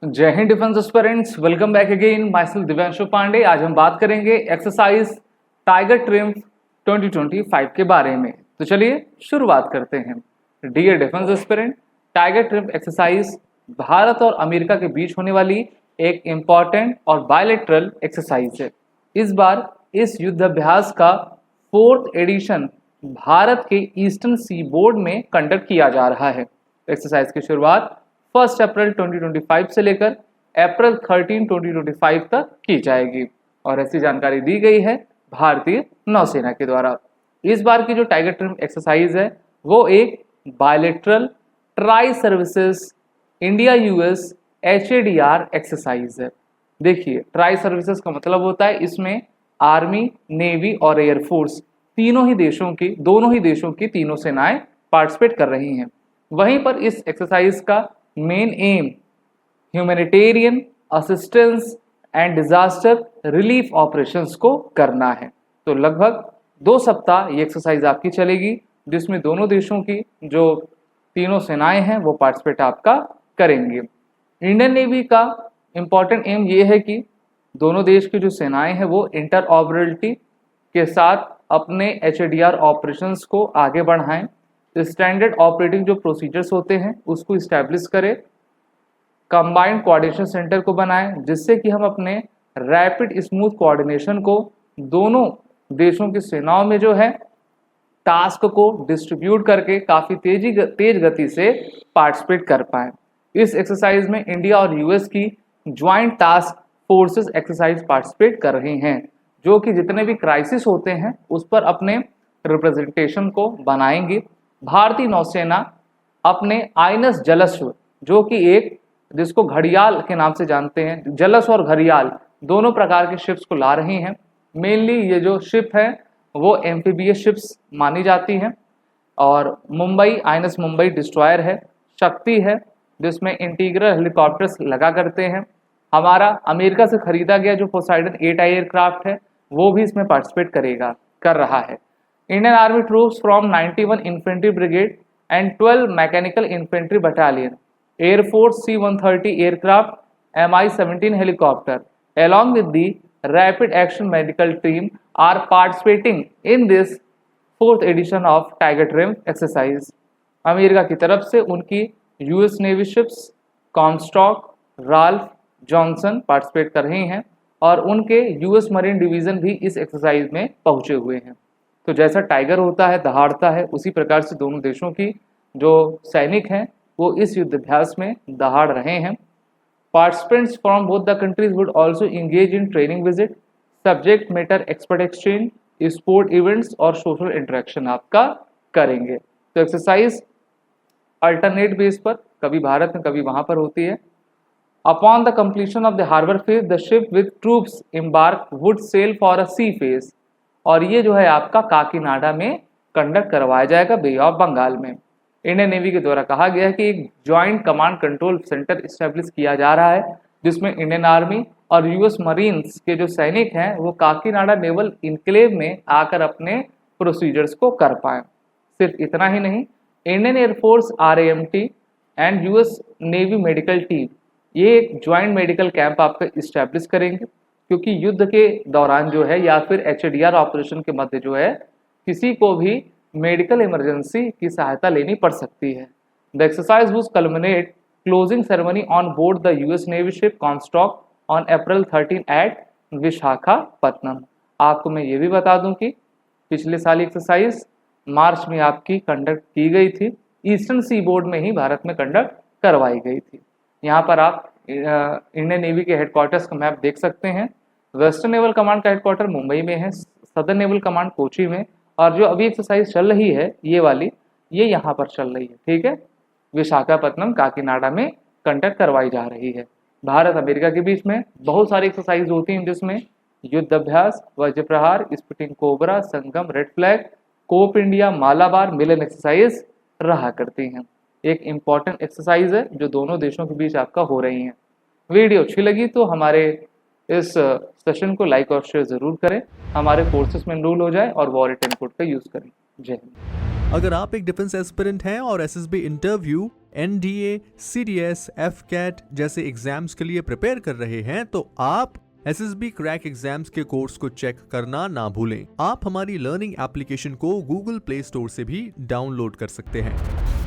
जय Hind defence aspirants, welcome back again. My self Divyanshu Pandey. आज हम बात करेंगे एक्सरसाइज टाइगर ट्रिम्फ 2025 के बारे में। तो चलिए शुरुआत करते हैं। Dear defence aspirant, tiger triumph exercise Bharat और अमेरिका के बीच होने वाली एक इम्पॉर्टेंट और बायलैटरल एक्सरसाइज है। इस बार इस युद्धाभ्यास का 4th एडिशन भारत के ईस्टर्न सी बोर्ड में कंडक्ट किया जा रहा है। एक्सरसाइज की शुरुआत 1 अप्रैल 2025 से लेकर अप्रैल 13, 2025 तक की जाएगी और ऐसी जानकारी दी गई है भारतीय नौसेना के द्वारा। इस बार की जो टाइगर ट्रिम एक्सरसाइज है वो एक bilateral tri services India US HADR exercise है। देखिए, ट्राई सर्विसेज का मतलब होता है इसमें आर्मी, नेवी और एयरफोर्स दोनों ही देशों की तीनों सेनाएं पार्टिसिपेट कर रही हैं। वहीं पर इस एक्सरसाइज का main M humanitarian assistance and disaster relief operations को करना है। तो लगभग 2 सप्ताह ये एक्सरसाइज आपकी चलेगी, जिसमें दोनों देशों की जो तीनों सेनाएं हैं वो पार्टिसिपेट आपका करेंगे। इंडियन नेवी का इम्पॉर्टेंट एम ये है कि दोनों देश की जो सेनाएं हैं वो इंटरऑपरेबिलिटी के साथ अपने HADR ऑपरेशंस को आगे बढ़ाएं, स्टैंडर्ड ऑपरेटिंग जो प्रोसीजर्स होते हैं उसको इस्टेब्लिश करें, कंबाइंड कोऑर्डिनेशन सेंटर को बनाएं, जिससे कि हम अपने रैपिड स्मूथ कोऑर्डिनेशन को दोनों देशों की सेनाओं में जो है टास्क को डिस्ट्रीब्यूट करके काफ़ी तेज गति से पार्टिसिपेट कर पाएं। इस एक्सरसाइज में इंडिया और यूएस की joint task forces exercise participate कर रही हैं, जो कि जितने भी क्राइसिस होते हैं उस पर अपने रिप्रेजेंटेशन को बनाएंगे। भारतीय नौसेना अपने आइनस जलस्व, जो कि एक जिसको घड़ियाल के नाम से जानते हैं, जलस्व और घड़ियाल दोनों प्रकार के शिप्स को ला रही हैं। मेनली ये जो शिप है वो एम्फीबियस शिप्स मानी जाती हैं और आइनस मुंबई डिस्ट्रॉयर है, शक्ति है जिसमें इंटीग्रल हेलीकॉप्टर्स लगा करते हैं। हमारा अमेरिका से खरीदा गया जो पोसाइडन 8I एयरक्राफ्ट है वो भी इसमें पार्टिसिपेट कर रहा है। Indian army troops from 91 infantry brigade and 12 mechanical infantry battalion, air force C-130 aircraft, Mi-17 helicopter along with the rapid action medical team are participating in this 4th edition of Tiger Trimp exercise। America की तरफ से उनकी US navy ships Comstock, Ralph, Johnson participate कर रही हैं और उनके US marine division भी इस एक्सरसाइज में पहुंचे हुए हैं। तो जैसा टाइगर होता है, दहाड़ता है, उसी प्रकार से दोनों देशों की जो सैनिक हैं वो इस युद्धाभ्यास में दहाड़ रहे हैं। Participants from both the countries would also engage in training visit, subject matter expert exchange, sport events और सोशल इंटरेक्शन आपका करेंगे। तो एक्सरसाइज अल्टरनेट बेस पर कभी भारत में कभी वहां पर होती है। Upon the completion of the harbour phase the ship with troops embark would sail for a sea phase, और ये जो है आपका काकीनाडा में कंडक्ट करवाया जाएगा, बे ऑफ बंगाल में। इंडियन नेवी के द्वारा कहा गया है कि एक joint command control centre establish किया जा रहा है, जिसमें इंडियन आर्मी और यूएस मरीन्स के जो सैनिक हैं वो काकीनाडा नेवल इनक्लेव में आकर अपने प्रोसीजर्स को कर पाएं। सिर्फ इतना ही नहीं, Indian air force RAMT and US navy medical team ये एक ज्वाइंट मेडिकल कैंप आपका इस्टेब्लिश करेंगे, क्योंकि युद्ध के दौरान जो है या फिर HADR ऑपरेशन के मध्य जो है किसी को भी मेडिकल इमरजेंसी की सहायता लेनी पड़ सकती है। The exercise would culminate closing ceremony on board the US navy ship Comstock on April 13 at Visakhapatnam. आपको मैं ये भी बता दूं कि पिछले साल एक्सरसाइज मार्च में आपकी कंडक्ट की गई थी, ईस्टर्न सी बोर्ड में ही भारत में कंडक्ट करवाई गई थी। यहाँ पर आप इंडियन नेवी के हेडक्वार्टर्स का मैप देख सकते हैं। वेस्टर्न नेवल कमांड का हेडक्वार्टर मुंबई में है, सदर्न नेवल कमांड कोची में, और जो अभी एक्सरसाइज चल रही है ये वाली, ये यहाँ पर चल रही है, ठीक है, विशाखापत्तनम काकीनाडा में कंडक्ट करवाई जा रही है। भारत अमेरिका के बीच में बहुत सारी एक्सरसाइज होती हैं, जिसमें युद्ध Abhyas, Vajra Prahar, spitting cobra, Sangam, red flag, cope India, Malabar, Milan exercise रहा करती हैं। एक इम्पॉर्टेंट एक्सरसाइज है जो दोनों देशों के बीच आपका हो रही है। वीडियो अच्छी लगी तो हमारे इस सेशन को लाइक और शेयर जरूर करें, हमारे फोर्सेस में एनरोल हो जाए और वॉर 10 कोड का यूज करें। जय हिंद। अगर आप एक डिफेंस एस्पिरेंट हैं और SSB interview NDA, CDS, FCAT जैसे एग्जाम्स के लिए प्रिपेयर कर रहे हैं तो आप SSB क्रैक एग्जाम्स के कोर्स को चेक करना ना भूलें। आप हमारी लर्निंग एप्लीकेशन को गूगल प्ले स्टोर से भी डाउनलोड कर सकते हैं।